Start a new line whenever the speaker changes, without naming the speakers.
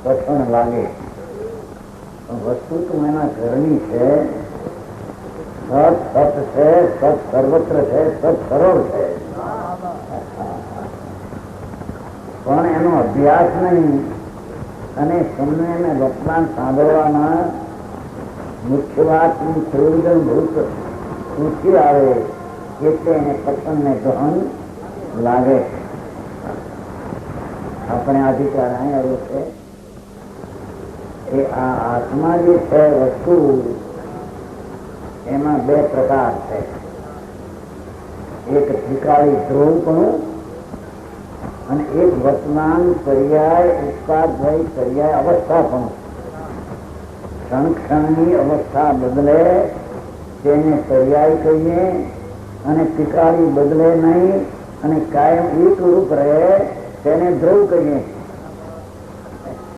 કઠણ લાગે, વસ્તુ તો એના ઘરની છે. સત સત છે, સત સર્વત્ર છે, સત સરળ છે, પણ એનો અભ્યાસ નહીં અને સમયને વર્તમાન સાંભળવાના મુખ્ય વાતની પ્રયોજનભૂત રુચિ આવે એટલે એને પસંદને ગહન લાગે. આપણે અધિકાર અહીં આવ્યો છે એ આ આત્મા જે છે વસ્તુ એમાં બે પ્રકાર છે. એક ત્રિકાળી ધ્રુવપણું અને એક વર્તમાન પર્યાય ઉત્પાદભાઈ પર્યાય અવસ્થા પણ. ક્ષણ ક્ષણની અવસ્થા બદલે તેને પર્યાય કહીએ અને ત્રિકાળી બદલે નહીં અને કાયમ એક રૂપ રહે તેને ધ્રુવ કહીએ.